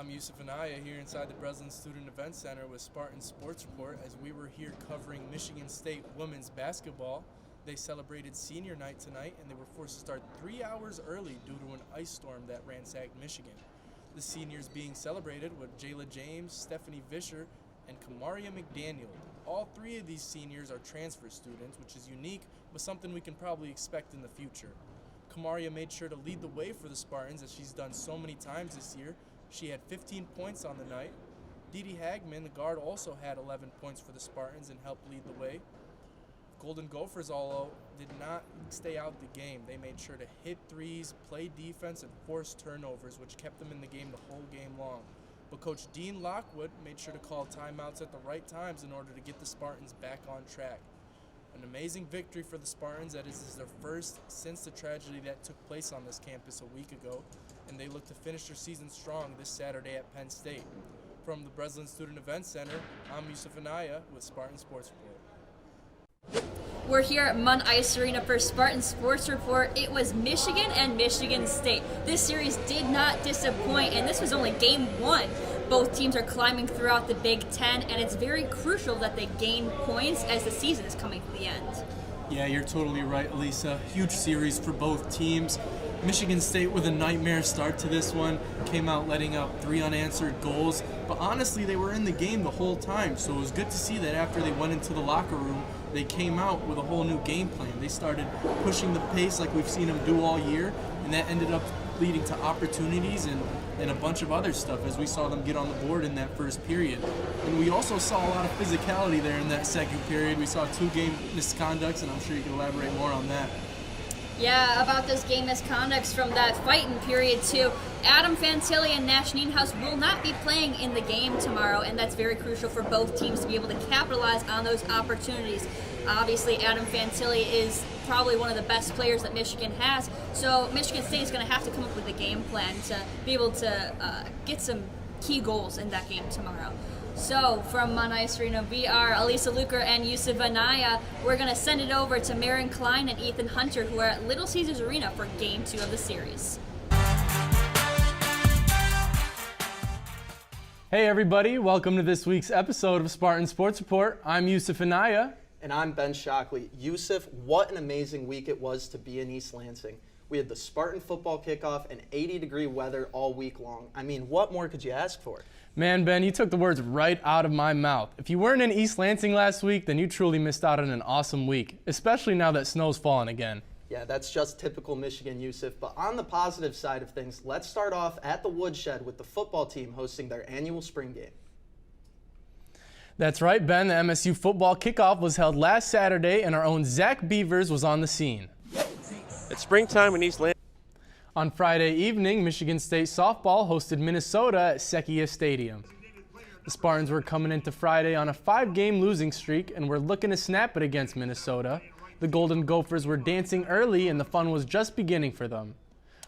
I'm Yousef Enayah here inside the Breslin Student Event Center with Spartan Sports Report as we were here covering Michigan State women's basketball. They celebrated senior night tonight and they were forced to start 3 hours early due to an ice storm that ransacked Michigan. The seniors being celebrated were Jayla James, Stephanie Vischer, and Kamaria McDaniel. All three of these seniors are transfer students, which is unique, but something we can probably expect in the future. Kamaria made sure to lead the way for the Spartans as she's done so many times this year. She had 15 points on the night. Didi Hagman, the guard, also had 11 points for the Spartans and helped lead the way. Golden Gophers, although, did not stay out the game. They made sure to hit threes, play defense, and force turnovers, which kept them in the game the whole game long. But Coach Dean Lockwood made sure to call timeouts at the right times in order to get the Spartans back on track. An amazing victory for the Spartans. That is their first since the tragedy that took place on this campus a week ago, and they look to finish their season strong this Saturday at Penn State. From the Breslin Student Event Center, I'm Yousef Enayah with Spartan Sports Report. We're here at Munn Ice Arena for Spartan Sports Report. It was Michigan and Michigan State. This series did not disappoint, and this was only game one. Both teams are climbing throughout the Big Ten, and it's very crucial that they gain points as the season is coming to the end. Yeah, you're totally right, Elisa. Huge series for both teams. Michigan State with a nightmare start to this one, came out letting up 3 unanswered goals, but honestly they were in the game the whole time, so it was good to see that after they went into the locker room, they came out with a whole new game plan. They started pushing the pace like we've seen them do all year, and that ended up leading to opportunities and a bunch of other stuff as we saw them get on the board in that first period. And we also saw a lot of physicality there in that second period. We saw 2 game misconducts, and I'm sure you can elaborate more on that. Yeah, about those game misconducts from that fight in period 2. Adam Fantilli and Nash Nienhuis will not be playing in the game tomorrow, and that's very crucial for both teams to be able to capitalize on those opportunities. Obviously, Adam Fantilli is probably one of the best players that Michigan has, so Michigan State is going to have to come up with a game plan to be able to get some key goals in that game tomorrow. So, from Munn Ice Arena, we are Elisa Luker and Yousef Enayah. We're going to send it over to Marin Klein and Ethan Hunter, who are at Little Caesars Arena for Game 2 of the series. Hey everybody, welcome to this week's episode of Spartan Sports Report. I'm Yousef Enayah. And I'm Ben Shockley. Yousef, what an amazing week it was to be in East Lansing. We had the Spartan football kickoff and 80-degree weather all week long. I mean, what more could you ask for? Man, Ben, you took the words right out of my mouth. If you weren't in East Lansing last week, then you truly missed out on an awesome week, especially now that snow's falling again. Yeah, that's just typical Michigan, Yousef. But on the positive side of things, let's start off at the Woodshed with the football team hosting their annual spring game. That's right, Ben. The MSU football kickoff was held last Saturday, and our own Zach Beavers was on the scene. It's springtime in East Lansing. On Friday evening, Michigan State softball hosted Minnesota at Sequia Stadium. The Spartans were coming into Friday on a 5-game losing streak and were looking to snap it against Minnesota. The Golden Gophers were dancing early and the fun was just beginning for them.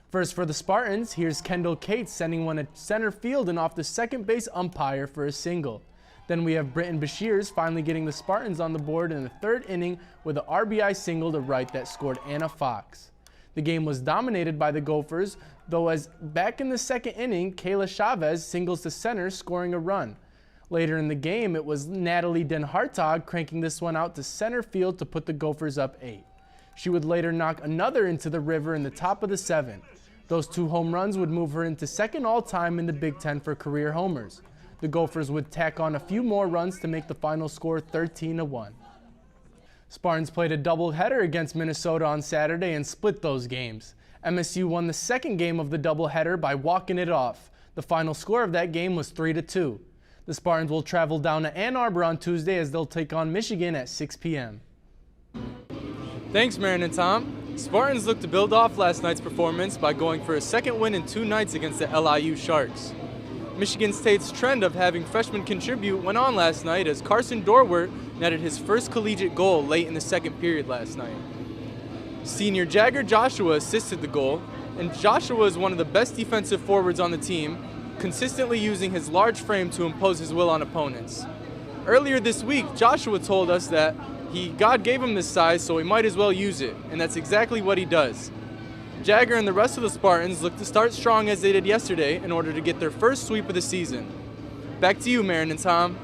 First for the Spartans, here's Kendall Cates sending one at center field and off the second base umpire for a single. Then we have Britton Bashirs finally getting the Spartans on the board in the 3rd inning with an RBI single to right that scored Anna Fox. The game was dominated by the Gophers, though as back in the 2nd inning, Kayla Chavez singles to center, scoring a run. Later in the game, it was Natalie Den Hartog cranking this one out to center field to put the Gophers up 8. She would later knock another into the river in the top of the 7th. Those 2 home runs would move her into 2nd all-time in the Big Ten for career homers. The Gophers would tack on a few more runs to make the final score 13-1. Spartans played a doubleheader against Minnesota on Saturday and split those games. MSU won the 2nd game of the doubleheader by walking it off. The final score of that game was 3-2. The Spartans will travel down to Ann Arbor on Tuesday as they'll take on Michigan at 6 p.m. Thanks, Marin and Tom. Spartans looked to build off last night's performance by going for a 2nd win in 2 nights against the LIU Sharks. Michigan State's trend of having freshmen contribute went on last night as Carson Dorwart netted his first collegiate goal late in the 2nd period last night. Senior Jagger Joshua assisted the goal, and Joshua is one of the best defensive forwards on the team, consistently using his large frame to impose his will on opponents. Earlier this week, Joshua told us that God gave him this size, so he might as well use it, and that's exactly what he does. Jagger and the rest of the Spartans look to start strong as they did yesterday in order to get their first sweep of the season. Back to you, Marin and Tom.